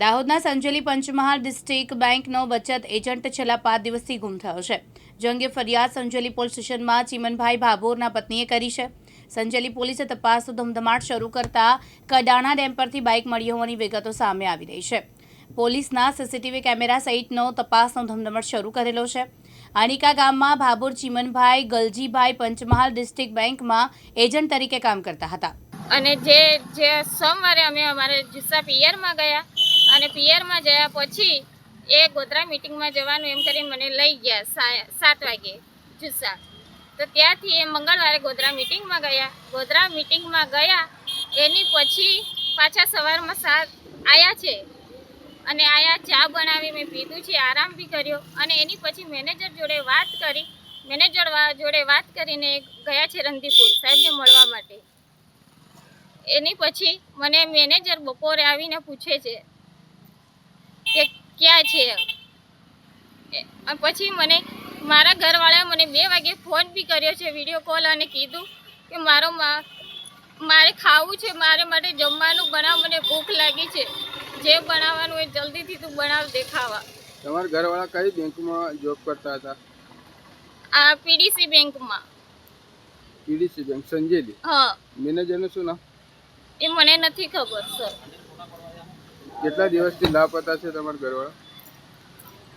દાહોદના સંજેલી પંચમહાલ ડિસ્ટ્રિક્ટ બેંકનો બચત એજન્ટ છેલ્લા 5 દિવસથી ગુમ થયો છે. જે અંગે ફરિયાદ સંજેલી પોલીસ સ્ટેશનમાં ચીમનભાઈ ભાભોરના પત્નીએ કરી છે. સંજેલી પોલીસે તપાસનો ધમધમાટ શરૂ કરતા કડાણા ડેમ પરથી બાઇક મળી હોવાની વિગતો સામે આવી રહી છે. પોલીસના સીસીટીવી કેમેરા સહિતનો તપાસનો ધમધમાટ શરૂ કરેલો છે. આનિકા ગામમાં ભાભોર ચીમનભાઈ ગલજીભાઈ પંચમહાલ ડિસ્ટ્રિક્ટ બેંકમાં એજન્ટ તરીકે કામ કરતા હતા. અને જે સોમવારે અમે અમારે જુસ્સા પિયરમાં ગયા અને પિયરમાં ગયા પછી એ ગોધરા મિટિંગમાં જવાનું એમ કરીને મને લઈ ગયા 7 વાગે જુસ્સા. તો ત્યાંથી એ મંગળવારે ગોધરા મિટિંગમાં ગયા એની પછી પાછા સવારમાં 7 આવ્યા છે અને આયા ચા બનાવી મેં પીધું છે, આરામ બી કર્યો અને એની પછી મેનેજર જોડે વાત કરીને ગયા છે રંધીપુર સાહેબને મળવા માટે. એની પછી મને મેનેજર બપોરે આવીને પૂછે છે કે ક્યાં છે. પછી મારા ઘરવાળાએ મને 2 વાગે ફોન બી કર્યો છે, વિડીયો કોલ, અને કીધું કે મારે ખાવું છે, મારે માટે જમવાનું બનાવ, મને ભૂખ લાગી છે, જે બનાવવાનું હોય જલ્દીથી તું બનાવ દેખાવા. તમારા ઘરવાળા કઈ બેંકમાં જોબ કરતા હતા? આ પીડીસી બેંકમાં. PDC bank Sanjeli? હા. મેનેજરનું શું નામ? એ મને નથી ખબર સર. કેટલા દિવસથી લાપતા છે તમારા ઘરવાળા?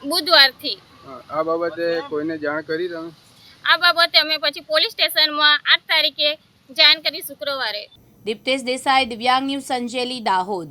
બુધવારથી. આ બાબતે કોઈને જાણ કરી તમે? આ બાબતે અમે પછી પોલીસ સ્ટેશનમાં 8 તારીખે જાણ કરી શુક્રવારે. દીપ્તેશ દેસાઈ, દિવ્યાંગ ન્યૂઝ, સંજેલી, દાહોદ.